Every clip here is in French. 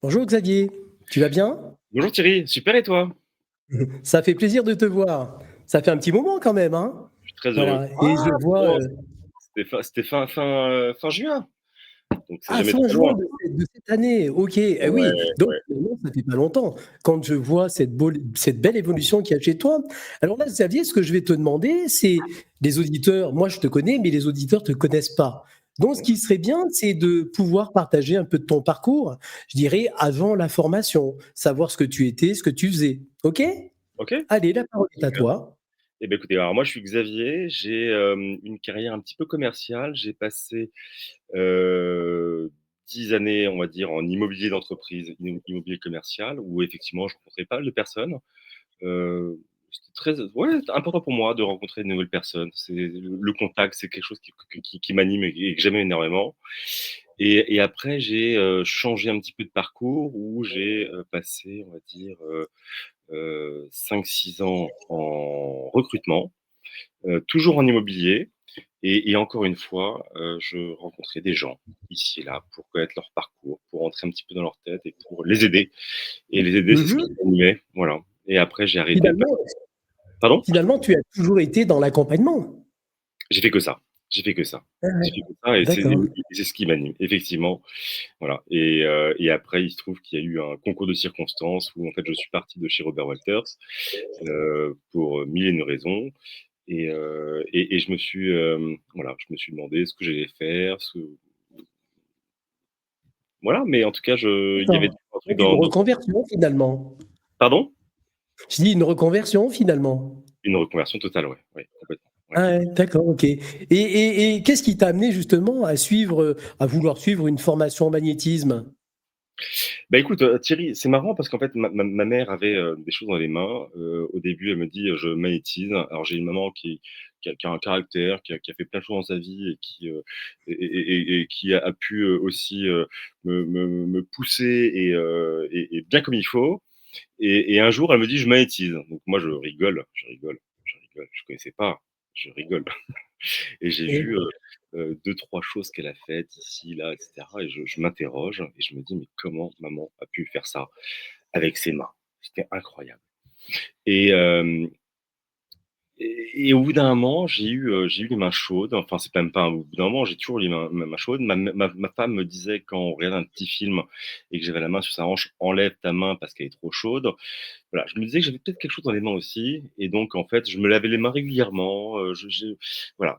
Bonjour Xavier, tu vas bien? Bonjour Thierry, super et toi? Ça fait plaisir de te voir. Ça fait un petit moment quand même, hein? Je suis très heureux. Voilà, et je Ah vois, bon, c'était fin juin, donc c'est ah, jamais fin trop loin. juin de cette année, OK, eh Ouais, oui, donc ouais. finalement ça fait pas longtemps. Quand je vois cette belle évolution qu'il y a chez toi. Alors là, Xavier, ce que je vais te demander, c'est les auditeurs, moi je te connais, mais les auditeurs te connaissent pas. Donc ce Mmh. qui serait bien, c'est de pouvoir partager un peu de ton parcours, je dirais avant la formation, savoir ce que tu étais, ce que tu faisais. OK? OK, Allez, la parole est à super. toi. Et ben écoutez, alors moi je suis Xavier, j'ai, une carrière un petit peu commerciale. J'ai passé, heu, 10 années, on va dire, en immobilier d'entreprise, immobilier commercial où effectivement je rencontrais pas mal de personnes. Heu, C'était très ouais, important pour moi de rencontrer de nouvelles personnes. C'est le contact, c'est quelque chose qui m'anime et que j'aime énormément. Et après j'ai, changé un petit peu de parcours où j'ai, passé, on va dire, 5-6 ans en recrutement, toujours en immobilier et encore une fois, je rencontrais des gens ici et là pour connaître leur parcours, pour entrer un petit peu dans leur tête et pour les aider et les aider, c'est ce qui Mmh. m'animait, voilà. Et après j'ai arrêté Finalement pardon? finalement, tu as toujours été dans l'accompagnement? J'ai fait que ça, j'ai fait que ça. Ah ouais, J'ai fait que ça et d'accord. c'est ce qui m'anime, effectivement, voilà. Et après, il se trouve qu'il y a eu un concours de circonstances où en fait je suis parti de chez Robert Walters, pour, 1000 et une raisons et je me suis, voilà, je me suis demandé ce que j'allais faire, voilà, mais en tout cas, il y avait D'accord. un truc Donc une dans reconversion finalement. pardon? Je dis une reconversion finalement. Une reconversion totale, ouais, ouais, complètement, ouais. Ah ouais, d'accord, OK. Et qu'est-ce qui t'a amené justement à suivre, à vouloir suivre une formation en magnétisme? Bah, écoute, Thierry, c'est marrant parce qu'en fait, ma mère avait, des choses dans les mains. Au début, elle me dit: «Je magnétise». Alors j'ai une maman qui a un caractère, qui a fait plein de choses dans sa vie et qui, et qui a pu, aussi, me pousser et bien comme il faut. Et un jour, elle me dit: «Je magnétise». Donc moi, je connaissais pas, je rigole. Et j'ai vu, Et 2-3 choses qu'elle a faites ici, là, et cetera et je m'interroge et je me dis: «Mais comment maman a pu faire ça avec ses mains?» C'était incroyable et hem et au bout d'un moment, j'ai eu les mains chaudes. Enfin, c'est même pas au bout d'un moment, j'ai toujours les mains chaudes. Ma femme me disait quand on regarde un petit film et que j'avais la main sur sa hanche: «Enlève ta main parce qu'elle est trop chaude». Voilà, je me disais que j'avais peut-être quelque chose dans les mains aussi et donc en fait, je me lavais les mains régulièrement, je voilà,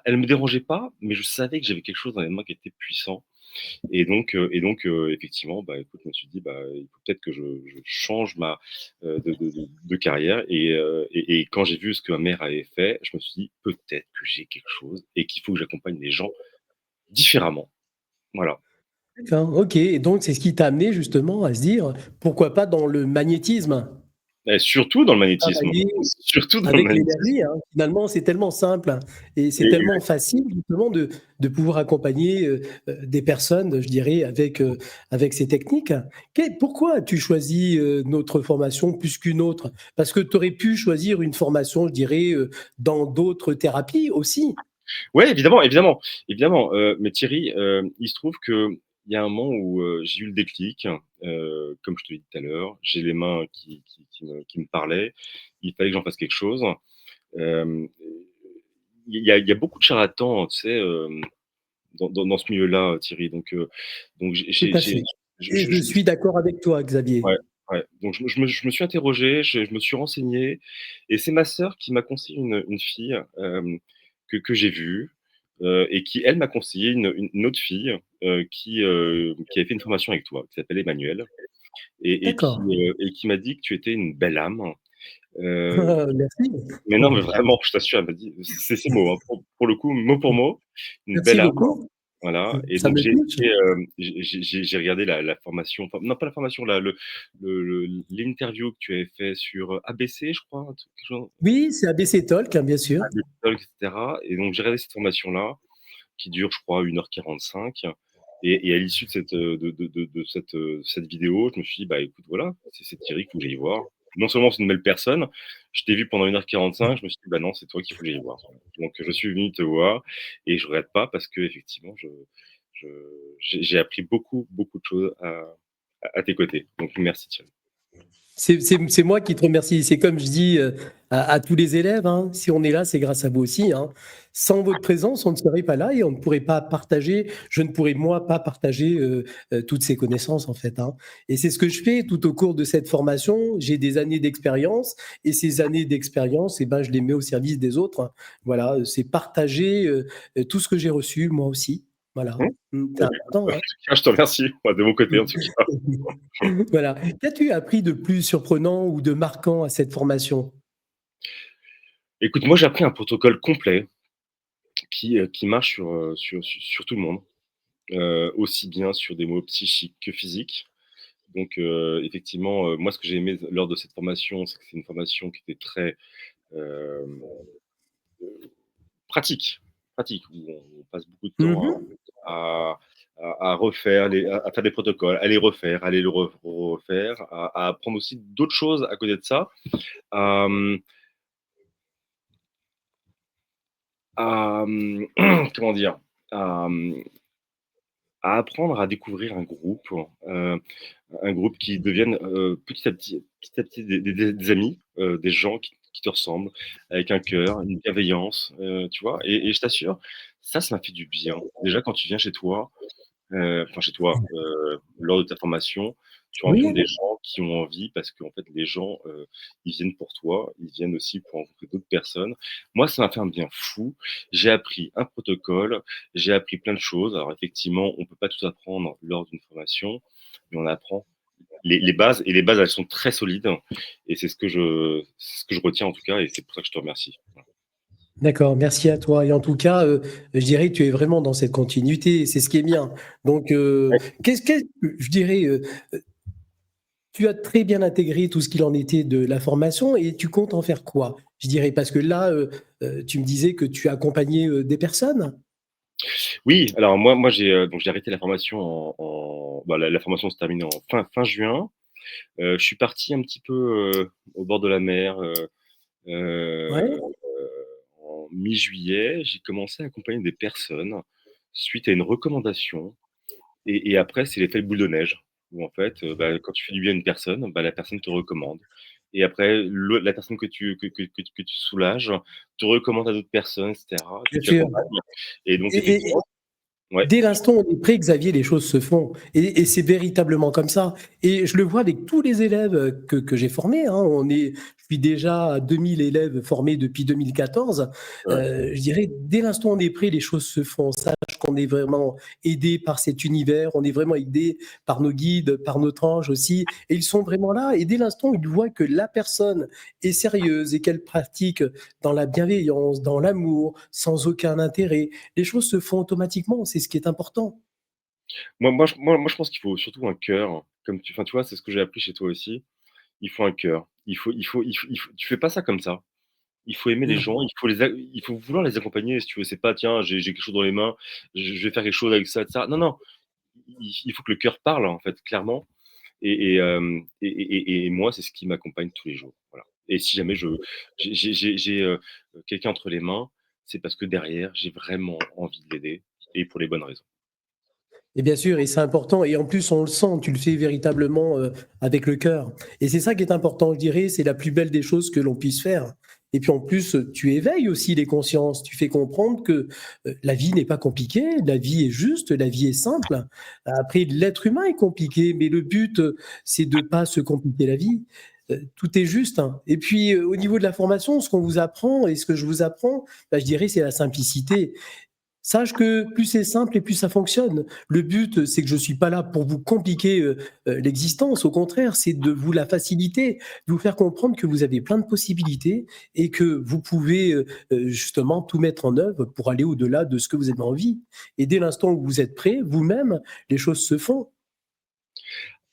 elle me dérangeait pas, mais je savais que j'avais quelque chose dans les mains qui était puissant et donc effectivement, bah, écoute, je me suis dit: «Bah, il faut peut-être que je change de carrière» et quand j'ai vu ce que ma mère avait fait, je me suis dit: «Peut-être que j'ai quelque chose et qu'il faut que j'accompagne les gens différemment». Voilà. d'accord, OK, et donc c'est ce qui t'a amené justement à se dire: «Pourquoi pas dans le magnétisme?» Et surtout dans le magnétisme, Travailler surtout dans le avec magnétisme l'énergie, hein. Finalement, c'est tellement simple, hein, et c'est et tellement facile justement de pouvoir accompagner, des personnes, je dirais, avec ces techniques. Pourquoi as-tu choisi, notre formation plus qu'une autre? Parce que tu aurais pu choisir une formation, je dirais, dans d'autres thérapies aussi? ouais, évidemment, évidemment, évidemment, mais Thierry, il se trouve qu'il y a un moment où, j'ai eu le déclic, comme je te l'ai dit tout à l'heure, j'ai les mains qui me parlaient, il fallait que j'en fasse quelque chose. Hem, il y a beaucoup de charlatans, tu sais, dans ce milieu-là, Thierry, donc Tout à fait, et je suis d'accord avec toi, Xavier. ouais, ouais, donc je me suis interrogé, je me suis renseigné et c'est ma sœur qui m'a conseillé une fille, que j'ai vue, et qui elle m'a conseillé une autre fille, qui avait fait une formation avec toi, qui s'appelle Emmanuelle D'accord. et qui m'a dit que tu étais une belle âme, heu, Merci. mais non, mais vraiment, je t'assure, elle m'a dit c'est ses mots, hein, pour le coup, mot pour mot, une Merci belle âme. beaucoup. Voilà et Ça donc me touche. j'ai regardé la formation, enfin non pas la formation, l'interview que tu avais fait sur, ABC je crois, un truc genre Oui, c'est ABC Talk, hein, bien sûr. ABC Talk et cetera et donc j'ai regardé cette formation-là qui dure je crois 1h45 et à l'issue de cette, cette vidéo, je me suis dit: «Bah écoute voilà, c'est Thierry, il faut que j'aille voir». non seulement c'est une belle personne, je t'ai vu pendant 1h45, je me suis dit: «Bah non, c'est toi qu'il faut que j'aille voir». Donc je suis venu te voir et je regrette pas parce qu'effectivement je j'ai appris beaucoup, beaucoup de choses à tes côtés. Donc merci Thiago. C'est moi qui te remercie. C'est comme je dis à tous les élèves, hein, si on est là, c'est grâce à vous aussi, hein. Sans votre présence, on ne serait pas là et on ne pourrait pas partager, je ne pourrais moi pas partager toutes ces connaissances en fait, hein. Et c'est ce que je fais tout au cours de cette formation. J'ai des années d'expérience et ces années d'expérience, eh ben, je les mets au service des autres, hein. Voilà, c'est partager tout ce que j'ai reçu moi aussi. Voilà. Mmh. C'est Eh beh, écoute, important, hein. je te remercie, moi de mon côté en tout cas. Voilà. Qu'as-tu appris de plus surprenant ou de marquant à cette formation? Écoute, moi j'ai appris un protocole complet qui marche sur tout le monde, aussi bien sur des maux psychiques que physiques. Donc effectivement, moi ce que j'ai aimé lors de cette formation, c'est que c'est une formation qui était très, hem, pratique, pratique, où on passe beaucoup de temps Mmh. à à refaire à faire des protocoles, à les refaire, à les refaire, à apprendre aussi d'autres choses à côté de ça. Hem, comment dire? À, mmh, à apprendre à découvrir un groupe qui deviennent, petit à petit des amis, des gens qui te ressemblent, avec un cœur, une bienveillance, tu vois? Et je t'assure, ça m'a fait du bien. Déjà quand tu viens chez toi, enfin chez toi, lors de ta formation, tu rencontres Oui. des gens qui ont envie parce qu'en fait les gens, ils viennent pour toi, ils viennent aussi pour rencontrer d'autres personnes. Moi, ça m'a fait un bien fou. J'ai appris un protocole, j'ai appris plein de choses. Alors effectivement, on peut pas tout apprendre lors d'une formation, mais on apprend les bases et les bases, elles sont très solides et c'est ce que je retiens en tout cas et c'est pour ça que je te remercie. D'accord, merci à toi et en tout cas, je dirais que tu es vraiment dans cette continuité et c'est ce qui est bien. Donc Ouais. qu'est-ce je dirais, tu as très bien intégré tout ce qu'il en était de la formation et tu comptes en faire quoi? Je dirais parce que là, tu me disais que tu as accompagné, des personnes? Oui, alors moi j'ai arrêté la formation la formation se termine en fin juin. Je suis parti un petit peu, au bord de la mer, Ouais, heu, en mi-juillet. J'ai commencé à accompagner des personnes suite à une recommandation et après c'est l'effet boule de neige où en fait, quand tu fais du bien à une personne, la personne te recommande et après la personne que tu soulages te recommande à d'autres personnes et cetera, que bien tu sûr. accompagnes et donc Et effectivement ouais. dès l'instant où on est prêt, Xavier, les choses se font. Et c'est véritablement comme ça. Et je le vois avec tous les élèves que j'ai formés, hein. Je suis déjà à 2000 élèves formés depuis 2014. Ouais. Je dirais, dès l'instant où on est prêt, les choses se font. On sache qu'on est vraiment aidé par cet univers, on est vraiment aidé par nos guides, par notre ange aussi. Et ils sont vraiment là. Et dès l'instant où ils voient que la personne est sérieuse et qu'elle pratique dans la bienveillance, dans l'amour, sans aucun intérêt, les choses se font automatiquement, c'est ce qui est important. Moi, je pense qu'il faut surtout un cœur, comme tu vois, c'est ce que j'ai appris chez toi aussi. Il faut un cœur. Il faut tu fais pas ça comme ça. Il faut aimer les Mmh. gens, il faut vouloir les accompagner, si tu veux. C'est pas: «Tiens, j'ai quelque chose dans les mains, je vais faire quelque chose avec ça, et cetera». Non, non, il faut que le cœur parle, en fait, clairement et moi, c'est ce qui m'accompagne tous les jours, voilà et si jamais j'ai quelqu'un entre les mains, c'est parce que derrière, j'ai vraiment envie de l'aider et pour les bonnes raisons. Et bien sûr, et c'est important et en plus on le sent, tu le fais véritablement, avec le cœur et c'est ça qui est important, je dirais, c'est la plus belle des choses que l'on puisse faire et puis en plus, tu éveilles aussi les consciences. Tu fais comprendre que, la vie n'est pas compliquée, la vie est juste, la vie est simple. Après l'être humain est compliqué, mais le but, c'est de pas se compliquer la vie. Tout est juste, hein et puis, au niveau de la formation, ce qu'on vous apprend et ce que je vous apprends, je dirais, c'est la simplicité. Sache que plus c'est simple et plus ça fonctionne. Le but, c'est que je suis pas là pour vous compliquer, l'existence. Au contraire, c'est de vous la faciliter, de vous faire comprendre que vous avez plein de possibilités et que vous pouvez, justement tout mettre en œuvre pour aller au-delà de ce que vous avez envie et dès l'instant où vous êtes prêt, vous-même, les choses se font.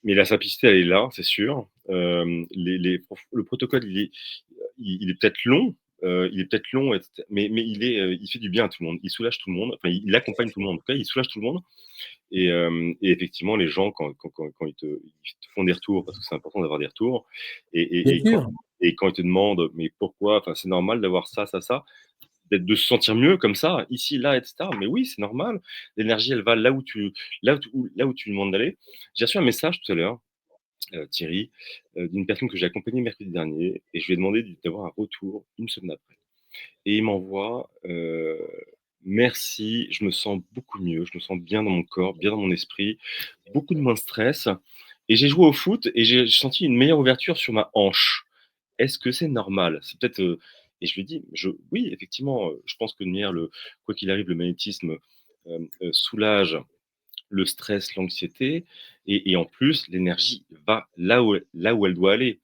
Mais la simplicité, elle est là, c'est sûr. Le protocole, il est peut-être long, et mais il fait du bien à tout le monde. Il soulage tout le monde, enfin, il accompagne tout le monde, en tout cas, il soulage tout le monde Et effectivement, les gens, quand ils te font des retours, parce que c'est important d'avoir des retours, et, Bien et, et, quand, sûr, et quand ils te demandent, mais pourquoi, enfin, c'est normal d'avoir ça, ça, ça, de se sentir mieux comme ça, ici, là, etc. Mais oui, c'est normal. L'énergie, elle va là où tu lui demandes d'aller. J'ai reçu un message tout à l'heure, Thierry, d'une personne que j'ai accompagnée mercredi dernier, et je lui ai demandé d'avoir un retour une semaine après. Et il m'envoie merci, je me sens beaucoup mieux, je me sens bien dans mon corps, bien dans mon esprit, beaucoup de moins de stress. Et j'ai joué au foot et j'ai senti une meilleure ouverture sur ma hanche. Est-ce que c'est normal? C'est peut-être. Et je lui dis, oui, effectivement, je pense que de manière, quoi qu'il arrive, le magnétisme soulage le stress, l'anxiété, et en plus, l'énergie va là où elle doit aller.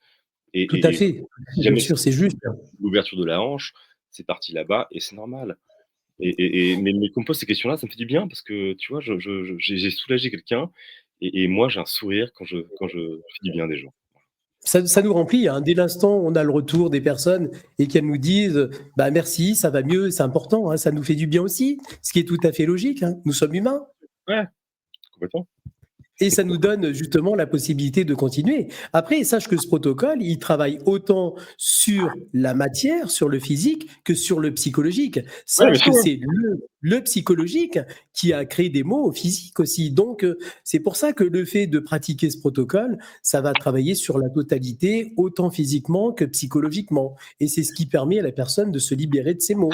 tout à Et fait, si bien jamais c'est sûr, c'est juste. l'ouverture de la hanche, c'est parti là-bas et c'est normal. Mais qu'on me pose ces questions-là, ça me fait du bien parce que tu vois, j'ai soulagé quelqu'un et moi, j'ai un sourire quand je fais du bien des gens. Ça nous remplit, hein. Dès l'instant où on a le retour des personnes et qu'elles nous disent bah merci, ça va mieux, c'est important, hein, ça nous fait du bien aussi, ce qui est tout à fait logique, hein. Nous sommes humains. Ouais, complètement. Et ça nous donne justement la possibilité de continuer. Après, sache que ce protocole, il travaille autant sur la matière, sur le physique, que sur le psychologique. Ouais, bien Sache que sûr, ouais. c'est le psychologique qui a créé des mots au physique aussi. Donc, c'est pour ça que le fait de pratiquer ce protocole, ça va travailler sur la totalité, autant physiquement que psychologiquement. Et c'est ce qui permet à la personne de se libérer de ses mots.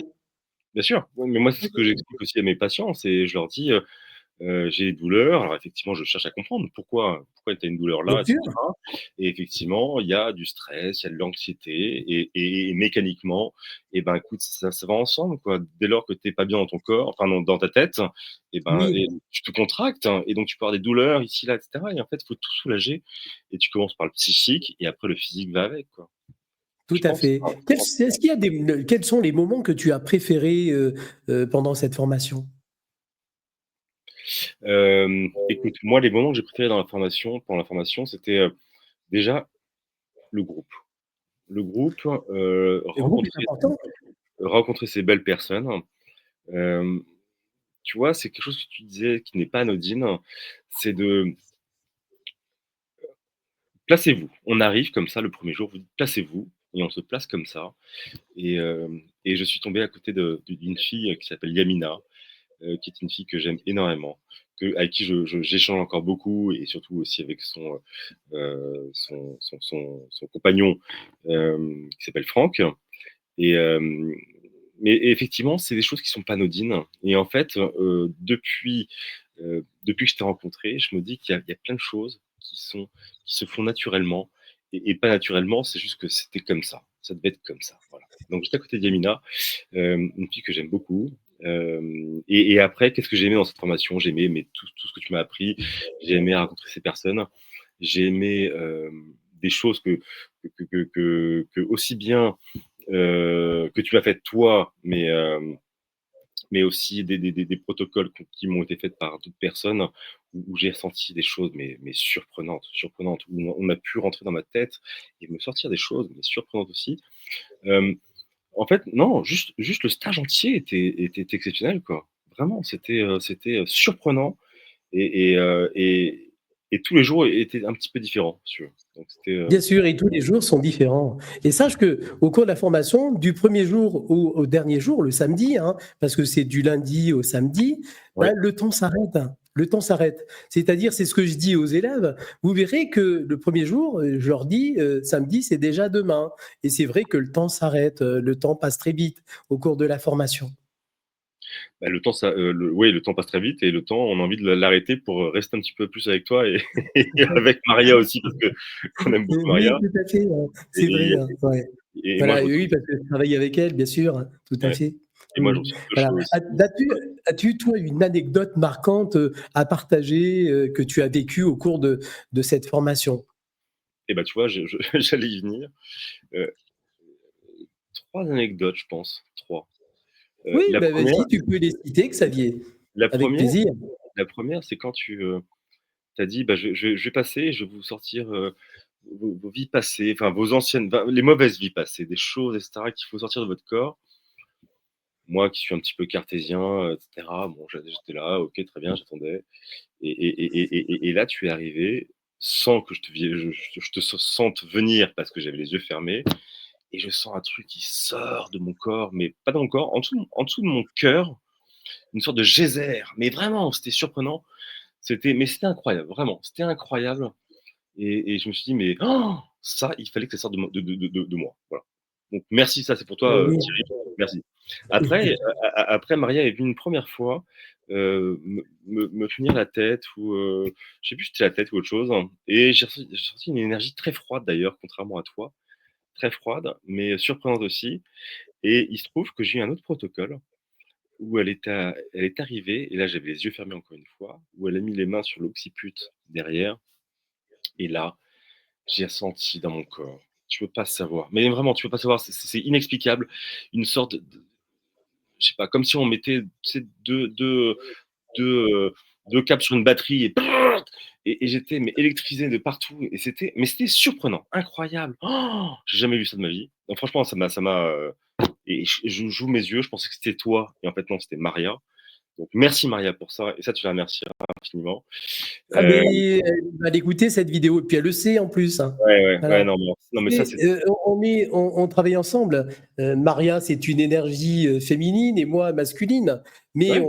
Bien sûr. Ouais, mais moi, c'est ce que j'explique aussi à mes patients, c'est je leur dis, j'ai des douleurs. Alors effectivement, je cherche à comprendre pourquoi tu as une douleur Bien là, sûr, etc. Et effectivement, il y a du stress, il y a de l'anxiété et mécaniquement, et ben, écoute, ça va ensemble, quoi. Dès lors que tu es pas bien dans ton corps, enfin dans ta tête, et oui, tu te contractes, hein, et donc tu peux avoir des douleurs ici, là, etc. Et en fait, il faut tout soulager et tu commences par le psychique et après le physique va avec, quoi. tout Je à pense. fait. Est-ce qu'il y a quels sont les moments que tu as préférés pendant cette formation? Écoute, moi, les moments que j'ai préférés pendant la formation, c'était, déjà le groupe. Le groupe, Le groupe est important. rencontrer ces belles personnes. Hem, Tu vois, c'est quelque chose que tu disais qui n'est pas anodine, c'est de placez-vous. On arrive comme ça le premier jour, vous dites: «Placez-vous» et on se place comme ça, et je suis tombé à côté d'une fille qui s'appelle Yamina, qui est une fille que j'aime énormément, avec qui j'échange encore beaucoup, et surtout aussi avec son compagnon, qui s'appelle Franck. Et mais effectivement, c'est des choses qui sont pas anodines, et en fait, depuis que je t'ai rencontré, je me dis qu'il y a plein de choses qui se font naturellement, et pas naturellement, c'est juste que c'était comme ça. Ça devait être comme ça, voilà. Donc j'étais à côté d'Yamina, une fille que j'aime beaucoup, et après, qu'est-ce que j'ai aimé dans cette formation? J'ai aimé, mais tout ce que tu m'as appris. J'ai aimé rencontrer ces personnes. J'ai aimé, des choses que aussi bien que tu as fait toi, mais aussi des protocoles qui m'ont été faits par d'autres personnes, où j'ai ressenti des choses, mais surprenantes, où on a pu rentrer dans ma tête et me sortir des choses, mais surprenantes aussi. Euh, En fait, non, juste le stage entier était exceptionnel, quoi. Vraiment, c'était surprenant, et, et, euh, et, et tous les jours étaient un petit peu différents, si tu veux. Donc c'était. Bien sûr, et tous les jours sont différents. Et sache que au cours de la formation, du premier jour au dernier jour, le samedi, hein, parce que c'est du lundi au samedi, Ouais. ben, le temps s'arrête, hein. Le temps s'arrête. C'est-à-dire, c'est ce que je dis aux élèves. Vous verrez que le premier jour, je leur dis, samedi, c'est déjà demain. Et c'est vrai que le temps s'arrête, le temps passe très vite au cours de la formation. Bah, le temps, oui, le temps passe très vite, et le temps, on a envie de l'arrêter pour rester un petit peu plus avec toi, et, et avec Maria aussi, parce que qu'on aime beaucoup Oui, Maria. tout à fait, Et, c'est vrai, hein, ouais. et moi, je Voilà, retiens. oui, parce que je travaille avec elle, bien sûr, hein, tout à Ouais, fait. et moi, je Mmh. retiens deux Voilà. choses. As-tu, toi, une anecdote marquante, à partager, que tu as vécue au cours de cette formation? Et bah, tu vois, j'allais y venir. Euh, 3 anecdotes, je pense. Trois. Oui, La bah, première, vas-y, tu peux les citer, Xavier, la avec première, plaisir. la première, c'est quand tu as dit, bah, je vais passer, je vais vous sortir vos vies passées, enfin vos anciennes, les mauvaises vies passées, des choses, etc., qu'il faut sortir de votre corps. moi qui suis un petit peu cartésien, etc. Bon, j'étais là, ok, très bien, j'attendais. Et là, tu es arrivé sans que je te sente venir parce que j'avais les yeux fermés. Et je sens un truc qui sort de mon corps, mais pas dans mon corps, en dessous de mon cœur, une sorte de geyser. Mais vraiment, c'était surprenant. C'était incroyable, vraiment. C'était incroyable. Et je me suis dit, mais ça, il fallait que ça sorte de moi. Voilà. Donc merci, ça c'est pour toi, Oui. Thierry. Merci. Après, après, Maria est venue une première fois me tenir la tête, ou je sais plus si c'était la tête ou autre chose. Et j'ai ressenti une énergie très froide d'ailleurs, contrairement à toi, très froide, mais surprenante aussi. Et il se trouve que j'ai eu un autre protocole où elle est arrivée, et là j'avais les yeux fermés encore une fois, où elle a mis les mains sur l'occiput derrière, et là, j'ai ressenti dans mon corps. Tu peux pas savoir. Mais vraiment, tu peux pas savoir. C'est inexplicable. Une sorte de, je sais pas, comme si on mettait, tu sais, deux, euh, deux câbles sur une batterie et j'étais mais électrisé de partout. Mais c'était surprenant, incroyable. J'ai jamais vu ça de ma vie. Donc, franchement, et j'ouvre mes yeux. Je pensais que c'était toi, et en fait non, c'était Maria. Donc merci Maria pour ça. Et ça, tu la remercies infiniment. Ah, mais elle va l'écouter cette vidéo, et puis elle le sait en plus, hein. Ouais, Voilà. non, mais ça, c'est. On travaille ensemble. Maria, c'est une énergie féminine et moi masculine. Mais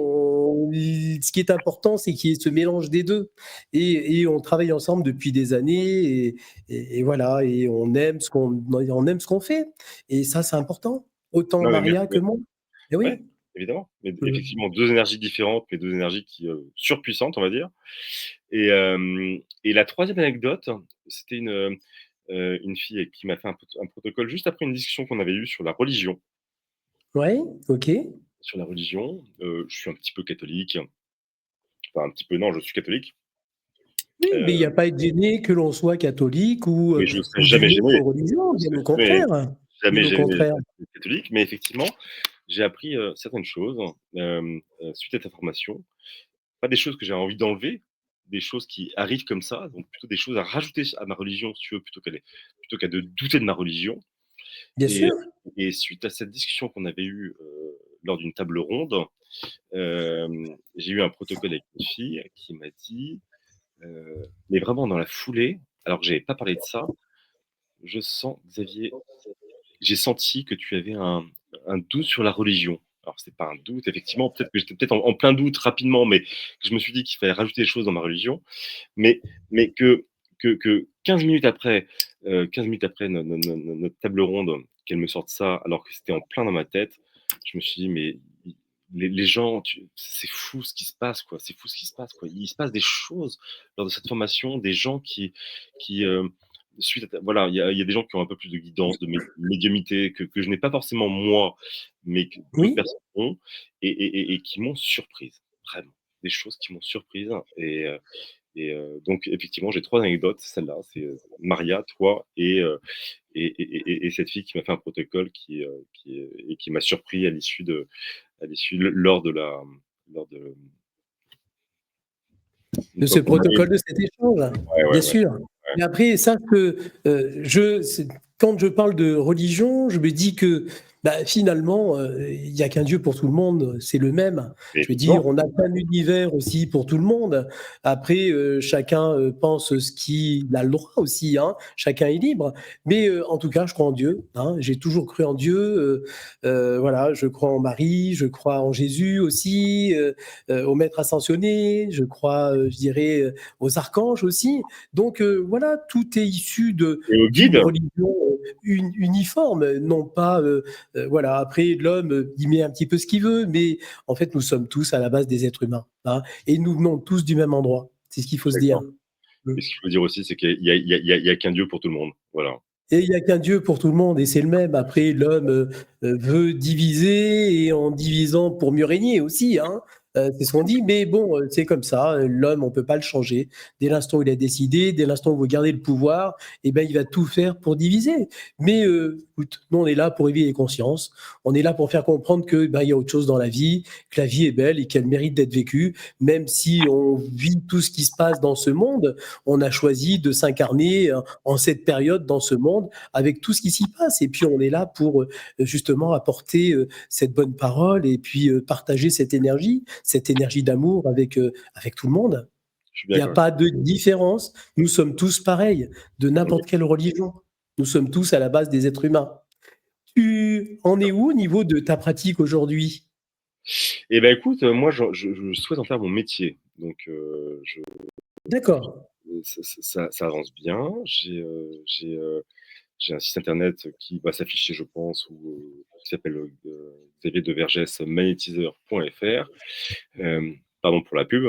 Ouais, ce qui est important, c'est qu'il y ait ce mélange des deux. Et on travaille ensemble depuis des années. Et voilà. Et on aime ce qu'on fait. Et ça, c'est important. Autant non, mais Maria que moi. Et oui. ouais, évidemment. Mais Mm. effectivement, 2 énergies différentes, mais 2 énergies qui, surpuissantes, on va dire. Et la troisième anecdote, c'était une fille avec qui m'a fait un protocole juste après une discussion qu'on avait eue sur la religion. Ouais, ok. Sur la religion, je suis un petit peu catholique, enfin un petit peu non, je suis catholique, Oui, mais il n'y heu, a pas à être gêné que l'on soit catholique mais je ne serai ou jamais d'une autre gêné, religion, je bien serai au contraire. Bien jamais au gêné contraire. d'être catholique. Mais effectivement, j'ai appris, certaines choses, suite à ta formation. Pas des choses que j'ai envie d'enlever, des choses qui arrivent comme ça, donc plutôt des choses à rajouter à ma religion, si tu veux, plutôt qu'à de douter de ma religion. Bien Et sûr. suite à cette discussion qu'on avait eue, lors d'une table ronde, j'ai eu un protocole avec une fille qui m'a dit, mais vraiment dans la foulée, alors que j'avais pas parlé de ça: «Je sens, Xavier, j'ai senti que tu avais un doute sur la religion». Alors c'était pas un doute, effectivement, peut-être que j'étais peut-être en plein doute rapidement, mais que je me suis dit qu'il fallait rajouter des choses dans ma religion. Mais que 15 minutes après, 15 minutes après notre table ronde, qu'elle me sorte ça, alors que c'était en plein dans ma tête, je me suis dit: «Mais i les gens, c'est fou ce qui se passe, quoi, c'est fou ce qui se passe, quoi». Il se passe des choses lors de cette formation, des gens qui, suite à ta voilà, il y a des gens qui ont un peu plus de guidance, de médiumnité que je n'ai pas forcément moi, mais que d'autres Oui. personnes ont, et qui m'ont surprise, vraiment. Des choses qui m'ont surprise. Donc effectivement, j'ai 3 anecdotes. Celle-là, c'est, Maria, toi et cette fille qui m'a fait un protocole qui m'a surpris à l'issue lors de la lors de une De fois ce qu'on a eu protocole, de cet échange, bien ouais. sûr. Ouais. Mais après, sache que quand je parle de religion, je me dis que finalement, il n'y a qu'un Dieu pour tout le monde, c'est le même. Mais Je veux dire, effectivement, on n'a pas d'univers aussi pour tout le monde. Après, chacun pense ce qu'il a le droit aussi, hein. Chacun est libre. Mais en tout cas, je crois en Dieu, hein. J'ai toujours cru en Dieu. Voilà, je crois en Marie, je crois en Jésus aussi. Au maître ascensionné, je crois, je dirais, aux archanges aussi. Donc voilà, tout est issu et au d'une guide, religion uniforme, non pas, voilà, après l'homme, il met un petit peu ce qu'il veut, mais en fait, nous sommes tous à la base des êtres humains, hein, et nous venons tous du même endroit. C'est ce qu'il faut se dire. d'accord. Mm. Et ce qu'il faut dire aussi, c'est qu'il y a qu'un Dieu pour tout le monde. Voilà. Et il n'y a qu'un Dieu pour tout le monde, et c'est le même. Après, l'homme veut diviser, et en divisant pour mieux régner aussi, hein. C'est ce qu'on dit, mais bon, c'est comme ça. L'homme, on peut pas le changer. Dès l'instant où il a décidé, dès l'instant où il veut garder le pouvoir, eh ben, il va tout faire pour diviser. Mais écoute, nous, on est là pour éveiller les consciences. On est là pour faire comprendre que ben, il y a autre chose dans la vie, que la vie est belle et qu'elle mérite d'être vécue. Même si on vit tout ce qui se passe dans ce monde, on a choisi de s'incarner en cette période dans ce monde avec tout ce qui s'y passe. Et puis, on est là pour justement apporter cette bonne parole et puis partager cette énergie d'amour avec tout le monde. Je suis Il n'y a d'accord. pas de différence. Nous sommes tous pareils, de n'importe quelle religion. Nous sommes tous à la base des êtres humains. Tu en es où au niveau de ta pratique aujourd'hui? Et ben écoute, moi, je souhaite en faire mon métier. Donc, D'accord. ça avance bien. J'ai un site internet qui va s'afficher, je pense, qui s'appelle Xavier de Vergès, magnétiseur.fr. Pardon pour la pub.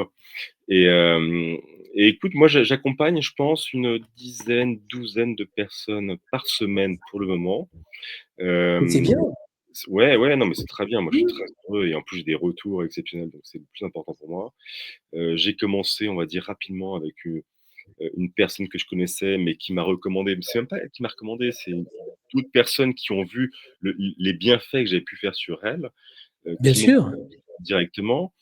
Et, euh, et écoute, moi, j'accompagne, je pense, une dizaine, douzaine de personnes par semaine pour le moment. C'est Euh, bien. ouais, ouais, non, mais c'est très bien. Moi, je suis très Mmh. heureux et en plus, j'ai des retours exceptionnels, donc c'est le plus important pour moi. J'ai commencé, on va dire, rapidement avec une personne que je connaissais, mais qui m'a recommandé. C'est même pas elle qui m'a recommandé, c'est d'autres personnes qui ont vu les bienfaits que j'avais pu faire sur elle, Bien qui m'ont sûr. directement.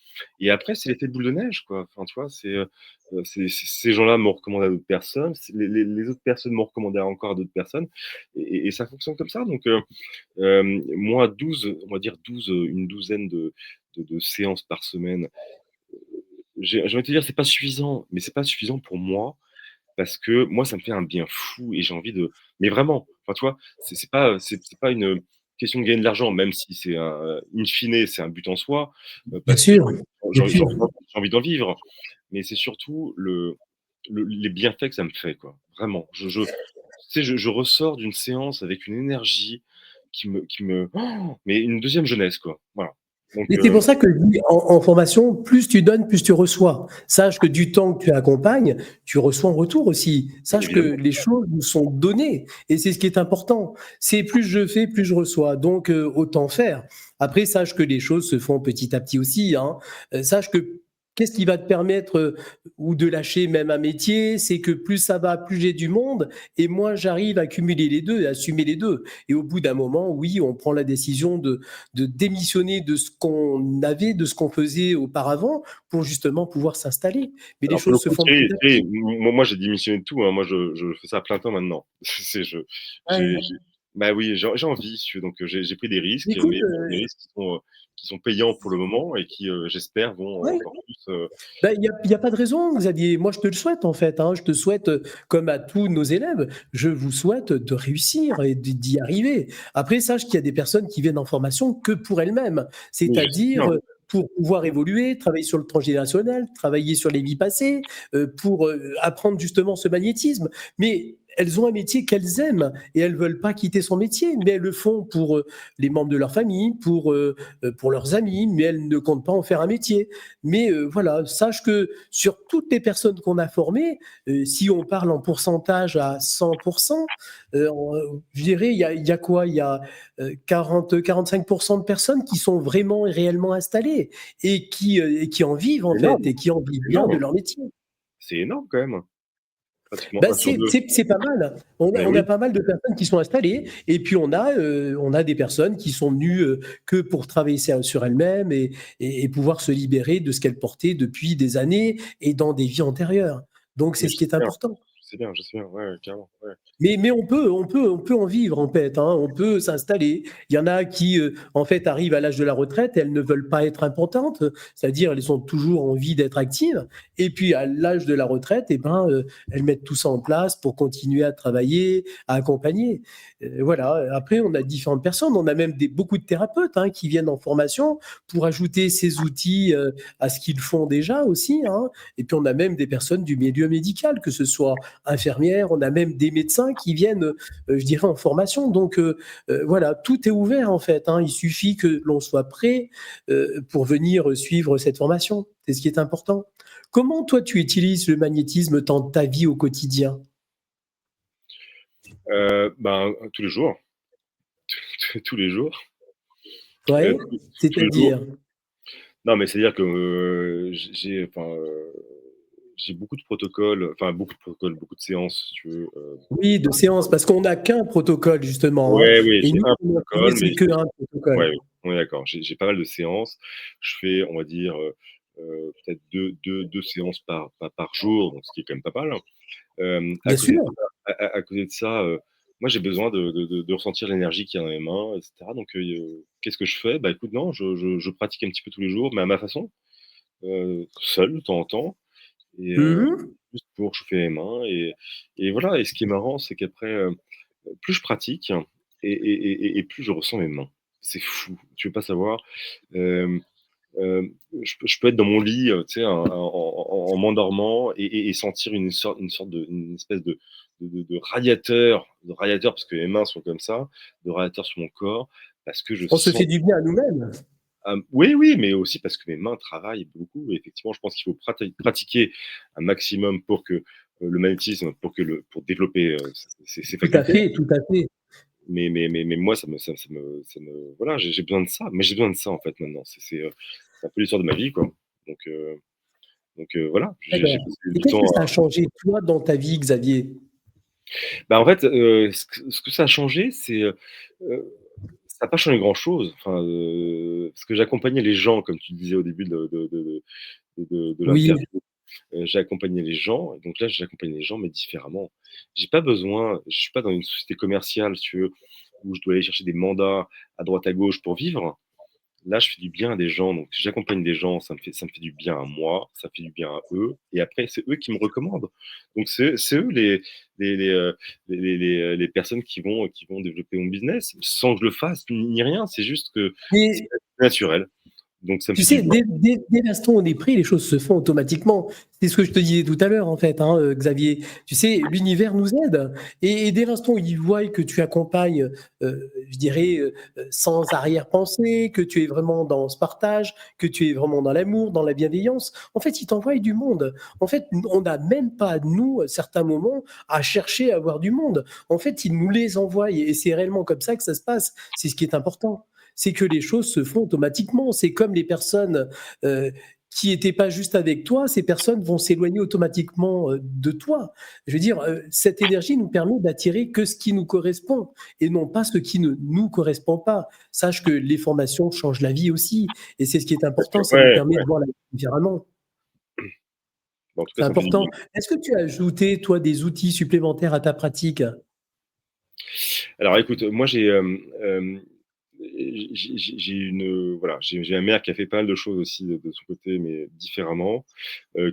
Et après, c'est l'effet boule de neige, quoi. Enfin, tu vois, ces gens-là m'ont recommandé à d'autres personnes, les autres personnes m'ont recommandé encore à d'autres personnes, et ça fonctionne comme ça. Donc, moi, 12, on va dire 12, une douzaine de séances par semaine. J'ai envie de te dire, c'est pas suffisant, mais c'est pas suffisant pour moi parce que moi, ça me fait un bien fou et j'ai envie de. Mais vraiment, enfin, tu vois, c'est pas une question de gagner de l'argent, même si c'est in fine, c'est un but en soi, Bien parce que sûr. Bien sûr. j'ai envie d'en vivre. Mais c'est surtout les bienfaits que ça me fait, quoi. Vraiment. Tu sais, je ressors d'une séance avec une énergie mais une deuxième jeunesse, quoi. Voilà. Donc, Et c'est pour ça que je dis en formation, plus tu donnes, plus tu reçois. Sache que du temps que tu accompagnes, tu reçois en retour aussi. Sache que évidemment, les choses nous sont données et c'est ce qui est important. C'est plus je fais, plus je reçois. Donc autant faire. Après, sache que les choses se font petit à petit aussi, hein. Sache que qu'est-ce qui va te permettre ou de lâcher même un métier, c'est que plus ça va, plus j'ai du monde et moins j'arrive à cumuler les deux et à assumer les deux. Et au bout d'un moment, oui, on prend la décision de démissionner de ce qu'on avait, de ce qu'on faisait auparavant, pour justement pouvoir s'installer. Mais les alors pour le choses se coup, font petit à petit. moi j'ai démissionné de tout, hein. Moi je fais ça à plein temps maintenant. C'est je Ouais. j'ai bah oui, j'ai envie, si tu veux, donc j'ai pris des risques, Écoute, mais des risques qui sont payants pour le moment et qui, j'espère vont ouais, encore plus, ben, il y a pas de raison, Xavier. Moi, je te le souhaite, en fait, hein. Je te souhaite, comme à tous nos élèves, je vous souhaite de réussir et d'y arriver. Après, sache qu'il y a des personnes qui viennent en formation que pour elles-mêmes, oui, je sais bien. c'est-à-dire pour pouvoir évoluer, travailler sur le transgénérationnel, travailler sur les vies passées, pour apprendre justement ce magnétisme. Mais elles ont un métier qu'elles aiment et elles veulent pas quitter son métier, mais elles le font pour les membres de leur famille, pour leurs amis, mais elles ne comptent pas en faire un métier. Mais voilà, sache que sur toutes les personnes qu'on a formées, si on parle en pourcentage à 100%, je dirais, il y a quoi? Il y a 40-45% de personnes qui sont vraiment et réellement installées et qui en vivent en C'est fait, énorme, et qui en vivent c'est bien de énorme, leur métier. c'est énorme quand même. Pratiquement Ben, un sur 2. c'est pas mal. Mais On a oui, pas mal de personnes qui sont installées et puis on a des personnes qui sont venues que pour travailler sur elles-mêmes et pouvoir se libérer de ce qu'elles portaient depuis des années et dans des vies antérieures. Donc mais c'est ce qui est important. je sais bien, ouais, carrément, ouais. Mais on peut en vivre en fait, hein. On peut s'installer. Il y en a qui, en fait, arrivent à l'âge de la retraite, elles ne veulent pas être importantes, c'est-à-dire elles ont toujours envie d'être actives. Et puis à l'âge de la retraite, eh ben, elles mettent tout ça en place pour continuer à travailler, à accompagner. Voilà. Après, on a différentes personnes. On a même beaucoup de thérapeutes hein, qui viennent en formation pour ajouter ces outils à ce qu'ils font déjà aussi, hein. Et puis on a même des personnes du milieu médical, que ce soit infirmières, on a même des médecins qui viennent, je dirais, en formation. Donc voilà, tout est ouvert en fait, hein. Il suffit que l'on soit prêt pour venir suivre cette formation. C'est ce qui est important. Comment toi tu utilises le magnétisme dans ta vie au quotidien? Ben, tous les jours, tous les jours, Ouais, tous les jours. c'est-à-dire? Non, mais c'est-à-dire que, j'ai beaucoup de protocoles, beaucoup de séances, si tu veux, Oui, de séance, parce qu'on n'a qu'un protocole justement, hein, ouais, oui, et j'ai nous, un on a trouvé protocole, c'est mais qu'un ouais, protocole. oui, on est d'accord. J'ai pas mal de séances. Je fais, on va dire, peut-être deux séances par jour, donc ce qui est quand même pas mal. À Bien côté de sûr. ça à côté de ça, moi, j'ai besoin de ressentir l'énergie qu'il y a dans mes mains et cetera, donc qu'est-ce que je fais? Bah, écoute, non, je pratique un petit peu tous les jours, mais à ma façon, seul de temps en temps et Mmh. juste pour chauffer mes mains et voilà et ce qui est marrant, c'est qu'après, plus je pratique et plus je ressens mes mains. C'est fou, tu veux pas savoir. Hem, je peux être dans mon lit, tu sais, en m'endormant et sentir une espèce de radiateur parce que mes mains sont comme ça, de radiateur sur mon corps parce que je On se sens fait du bien à nous-mêmes. oui, oui, mais aussi parce que mes mains travaillent beaucoup et effectivement, je pense qu'il faut pratiquer un maximum pour que, le magnétisme, pour développer, ses Tout à facultés. fait, tout à fait. Mais moi, ça me voilà, j'ai besoin de ça, mais j'ai besoin de ça, en fait, maintenant. C'est un peu l'histoire de ma vie, quoi. Donc heu voilà, j'ai D'accord. passé Et du qu'est-ce temps que ça a à changé, toi, dans ta vie, Xavier? bah, en fait, ce que ça a changé, ça a pas changé grand-chose, enfin, parce que j'accompagnais les gens, comme tu le disais au début de Oui, l'interview. J'ai accompagné les gens, et donc là, j'accompagne les gens, mais différemment. J'ai pas besoin je suis pas dans une société commerciale, si tu veux, où je dois aller chercher des mandats à droite à gauche pour vivre. Là, je fais du bien à des gens, donc j'accompagne des gens, ça me fait du bien à moi, ça fait du bien à eux et après c'est eux qui me recommandent. Donc c'est eux les personnes qui vont développer mon business sans que je le fasse ni rien, c'est juste que c'est mais naturel, donc ça me tu fait du sais, bien. dès l'instant où on est pris, les choses se font automatiquement. C'est ce que je te disais tout à l'heure, en fait, hein, Xavier. Tu sais, l'univers nous aide. Et dès l'instant où il voit que tu accompagnes, je dirais, sans arrière-pensée, que tu es vraiment dans ce partage, que tu es vraiment dans l'amour, dans la bienveillance, en fait, il t'envoie du monde. En fait, on n'a même pas, nous, à certains moments, à chercher à avoir du monde. En fait, il nous les envoie. Et c'est réellement comme ça que ça se passe. C'est ce qui est important, c'est que les choses se font automatiquement. C'est comme les personnes qui n'étaient pas juste avec toi, ces personnes vont s'éloigner automatiquement de toi. Je veux dire, cette énergie nous permet d'attirer que ce qui nous correspond et non pas ce qui ne nous correspond pas. Sache que les formations changent la vie aussi et c'est ce qui est important, ça nous Ouais, permet de voir la vie différemment. bah, en tout cas, C'est ça me fait du bien. important. Est-ce que tu as ajouté, toi, des outils supplémentaires à ta pratique? Alors écoute, moi j'ai voilà, j'ai ma mère qui a fait pas mal de choses aussi de son côté, mais différemment,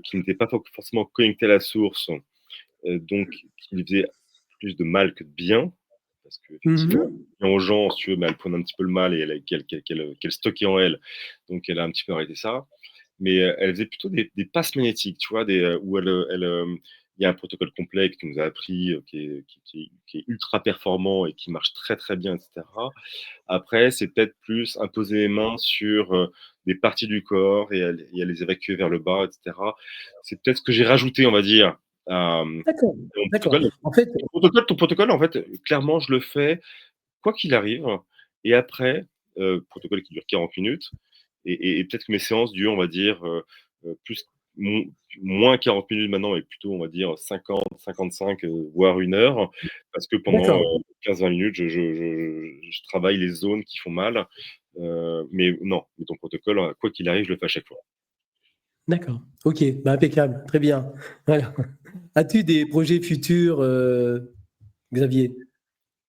qui n'était pas forcément connectée à la source, donc qui lui faisait plus de mal que de bien. Parce qu'effectivement, Mhm. aux gens, si tu veux, mais elle prenait un petit peu le mal et qu'elle stockait en elle, donc elle a un petit peu arrêté ça. Mais elle faisait plutôt des passes magnétiques, tu vois? Où il y a un protocole complet qui nous a appris, qui est ultra performant et qui marche très, très bien et cetera. Après, c'est peut-être plus imposer les mains sur, des parties du corps et à les évacuer vers le bas et cetera. C'est peut-être ce que j'ai rajouté, on va dire, D'accord, à mon d'accord. protocole. En fait, Ton protocole, en fait, clairement, je le fais quoi qu'il arrive et après, protocole qui dure 40 minutes et peut-être que mes séances durent, on va dire, plus mon moins 40 minutes maintenant et plutôt, on va dire 50-55, voire 1 heure. Parce que pendant, d'accord. 15-20 minutes, je travaille les zones qui font mal, mais non, mais ton protocole, quoi qu'il arrive, je le fais à chaque fois. D'accord. OK, bah, impeccable, très bien. Voilà. As-tu des projets futurs, Xavier?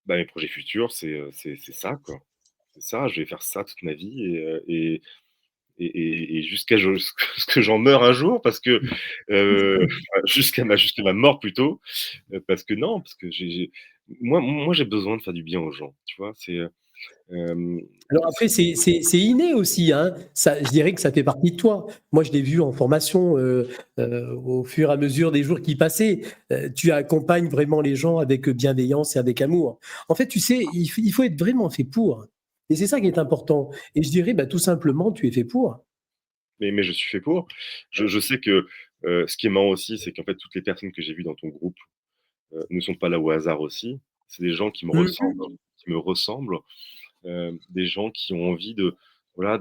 Bah, mes projets futurs, c'est ça, quoi. C'est ça, je vais faire ça toute ma vie et jusqu'à ce que j'en meure un jour parce que, enfin, jusqu'à ma mort plutôt, parce que non, parce que moi j'ai besoin de faire du bien aux gens, tu vois? Hem, Alors après, c'est c'est inné aussi, hein. Ça, je dirais que ça fait partie de toi. Moi, je l'ai vu en formation, au fur et à mesure des jours qui passaient. Tu accompagnes vraiment les gens avec bienveillance et avec amour. En fait, tu sais, il faut être vraiment fait pour et c'est ça qui est important et je dirais, bah, tout simplement, tu es fait pour. mais je suis fait pour. Je sais que, ce qui est marrant aussi, c'est qu'en fait toutes les personnes que j'ai vues dans ton groupe, ne sont pas là au hasard aussi. C'est des gens Mmh. qui me ressemblent, des gens qui ont envie de voilà,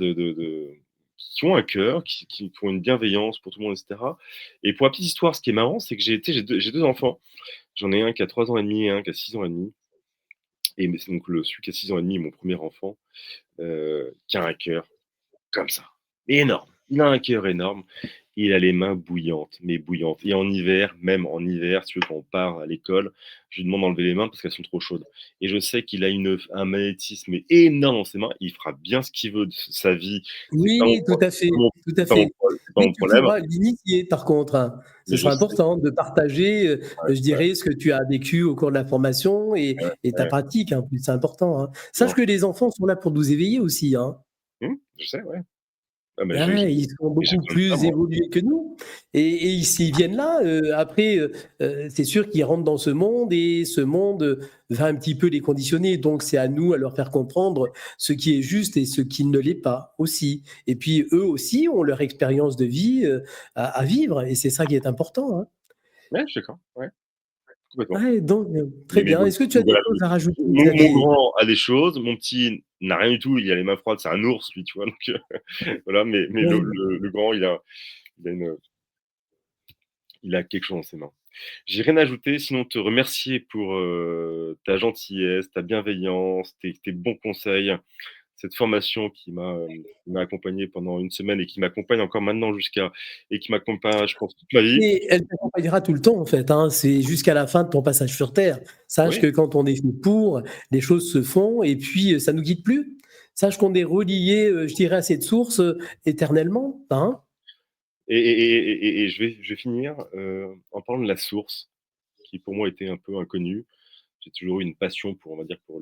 qui ont un cœur, qui ont une bienveillance pour tout le monde, et cetera. Et pour la petite histoire, ce qui est marrant, c'est que j'ai 2 enfants. J'en ai un qui a 3 ans et demi et un qui a 6 ans et demi. Et mais c'est donc celui qui a 6 ans et demi, mon premier enfant, qui a un cœur comme ça, énorme. Il a un cœur énorme. Il a les mains bouillantes, mais bouillantes. Et en hiver, même en hiver, si tu veux, quand on part à l'école, je lui demande d'enlever les mains parce qu'elles sont trop chaudes. Et je sais qu'il a un magnétisme énorme dans ses mains. Il fera bien ce qu'il veut de sa vie. C'est pas mon, Oui, tout à fait, tout à fait. c'est pas Mais mon tu problème. pourras l'initier par contre, hein. Ce Mais je sera sais. important de partager, Ouais, je ouais, dirais, ce que tu as vécu au cours de la formation ouais, et ta ouais. pratique, hein, c'est important, hein. Sache Non. que les enfants sont là pour nous éveiller aussi, hein. Je sais, ouais. Ah, mais Ouais, ils sont j'ai beaucoup besoin de ça, plus moi. évolués que nous et s'ils viennent là, après, c'est sûr qu'ils rentrent dans ce monde et ce monde, va un petit peu les conditionner. Donc c'est à nous, à leur faire comprendre ce qui est juste et ce qui ne l'est pas aussi. Et puis eux aussi ont leur expérience de vie, à vivre et c'est ça qui est important, hein. Ouais, je suis d'accord. Ouais, complètement. Ouais, donc très Mais bien. donc Est-ce que tu as des voilà, choses à rajouter, mon Xavier? grand a des choses, mon petit n'a rien du tout, il a les mains froides, c'est un ours lui, tu vois? Donc voilà, mais Oui. le grand, il a une, il a quelque chose dans ses mains. J'ai rien à ajouter, sinon te remercier pour, ta gentillesse, ta bienveillance, tes bons conseils, cette formation qui m'a accompagné pendant une semaine et qui m'accompagne encore maintenant et qui m'accompagne, je pense, toute ma vie. Et elle t'accompagnera tout le temps, en fait, hein. C'est jusqu'à la fin de ton passage sur terre. Sache Oui, que quand on est fait pour, les choses se font et puis ça nous guide plus. Sache qu'on est relié, je dirais, à cette source éternellement, hein. et je vais finir, en parlant de la source, qui pour moi était un peu inconnue. J'ai toujours eu une passion pour, on va dire, pour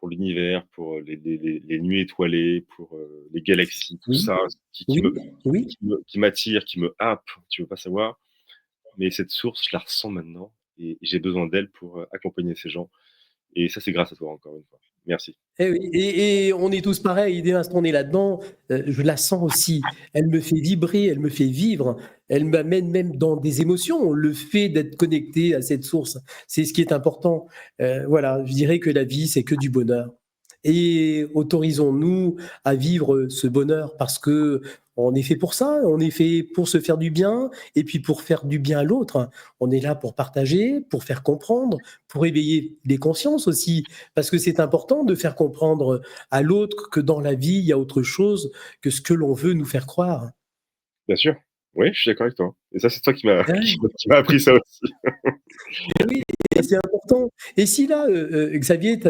l'univers, pour les nuits étoilées, pour les galaxies, tout Oui, ça, oui, oui. qui m'attire, qui me happe, tu veux pas savoir. Mais cette source, je la ressens maintenant et j'ai besoin d'elle pour accompagner ces gens. Et ça, c'est grâce à toi, encore une fois. Merci. Eh oui, et on est tous pareils. Dès l'instant où on est là-dedans, je la sens aussi. Elle me fait vibrer, elle me fait vivre, elle m'amène même dans des émotions. Le fait d'être connecté à cette source, c'est ce qui est important. Voilà, je dirais que la vie, c'est que du bonheur. Et autorisons-nous à vivre ce bonheur parce que on est fait pour ça, on est fait pour se faire du bien et puis pour faire du bien à l'autre. On est là pour partager, pour faire comprendre, pour éveiller les consciences aussi. Parce que c'est important de faire comprendre à l'autre que dans la vie, il y a autre chose que ce que l'on veut nous faire croire. Bien sûr. Oui, je suis d'accord avec toi. Et ça, c'est toi qui m'a Ouais, qui m'a appris ça aussi. et oui, et c'est important. Et si là, Xavier, tu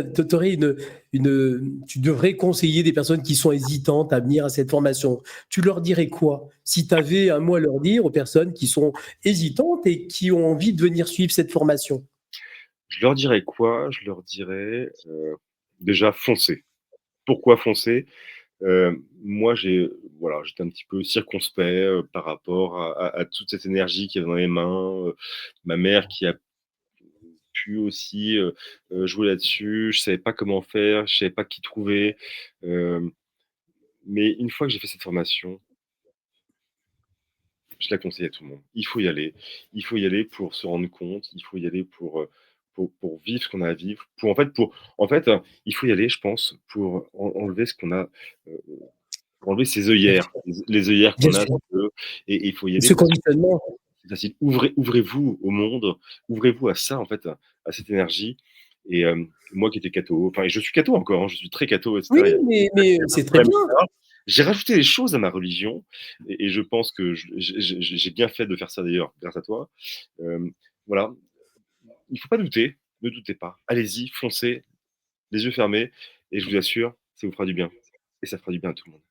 devrais conseiller des personnes qui sont hésitantes à venir à cette formation, tu leur dirais quoi? Si tu avais un mot à leur dire aux personnes qui sont hésitantes et qui ont envie de venir suivre cette formation? Je leur dirais quoi? Je leur dirais, déjà foncer. Pourquoi foncer? Moi, voilà, j'étais un petit peu circonspect, par rapport à toute cette énergie qu'il y avait dans les mains, ma mère qui a pu aussi, jouer là-dessus. Je savais pas comment faire, je savais pas qui trouver, hem, mais une fois que j'ai fait cette formation, je la conseille à tout le monde. Il faut y aller. Il faut y aller pour se rendre compte, il faut y aller pour vivre ce qu'on a à vivre, en fait, il faut y aller, je pense, pour enlever ce qu'on a, heu, pour enlever ces Bien œillères, sûr, les œillères bien qu'on a un sûr. petit peu et il faut y Et aller ce parce que conditionnement, c'est facile. Ouvrez-vous au monde, ouvrez-vous à ça, en fait, à cette énergie et moi qui étais catho, enfin et je suis catho encore, hein, je suis très catho et oui, cetera. Il mais y a pas de c'est très problème bien. et cetera. J'ai rajouté des choses à ma religion et je pense que j'ai bien fait de faire ça d'ailleurs grâce à toi. Hem, voilà, il faut pas douter, ne doutez pas. Allez-y, foncez, les yeux fermés et je vous assure, ça vous fera du bien et ça fera du bien à tout le monde.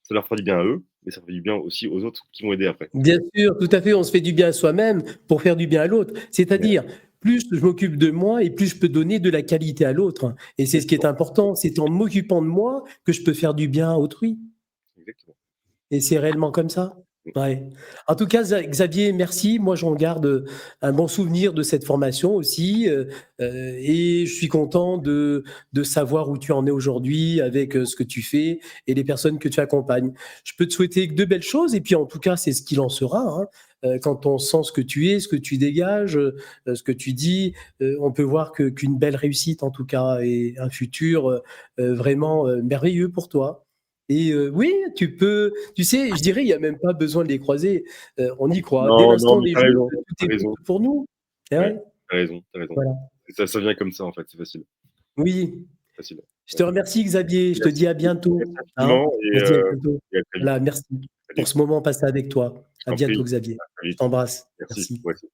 Ça leur fera du bien à eux, mais ça fera du bien aussi aux autres qui vont aider après. Bien sûr, tout à fait, on se fait du bien à soi-même pour faire du bien à l'autre. Ouais, C'est-à-dire, plus je m'occupe de moi et plus je peux donner de la qualité à l'autre. Et c'est ce qui est exactement, important, c'est en m'occupant de moi que je peux faire du bien à autrui. exactement. Et c'est réellement comme ça. Mmh. Ouais. En tout cas, Xavier, merci. Moi, j'en garde un bon souvenir de cette formation aussi. Et je suis content de savoir où tu en es aujourd'hui avec ce que tu fais et les personnes que tu accompagnes. Je peux te souhaiter que de belles choses. Et puis, en tout cas, c'est ce qu'il en sera, hein. Quand on sent ce que tu es, ce que tu dégages, ce que tu dis, on peut voir qu'une belle réussite, en tout cas, et un futur vraiment merveilleux pour toi. Et oui, tu sais, je dirais, il y a même pas besoin de les croiser, on y croit. Dès Non, non, l'instant mais des tu as jours, raison, tout tu est as raison. possible pour nous. Et Ouais, ouais, tu as raison, tu as raison. voilà. Ça vient comme ça, en fait, c'est facile, Oui, facile. je Ouais. te remercie Xavier, je te Merci dis à bientôt, merci hein. infiniment On se dit à bientôt. et à très vite. Voilà, merci pour Salut, ce moment passé avec toi. je À t'en bientôt prie, Xavier. à très Je vite. t'embrasse. Merci, Merci. toi aussi.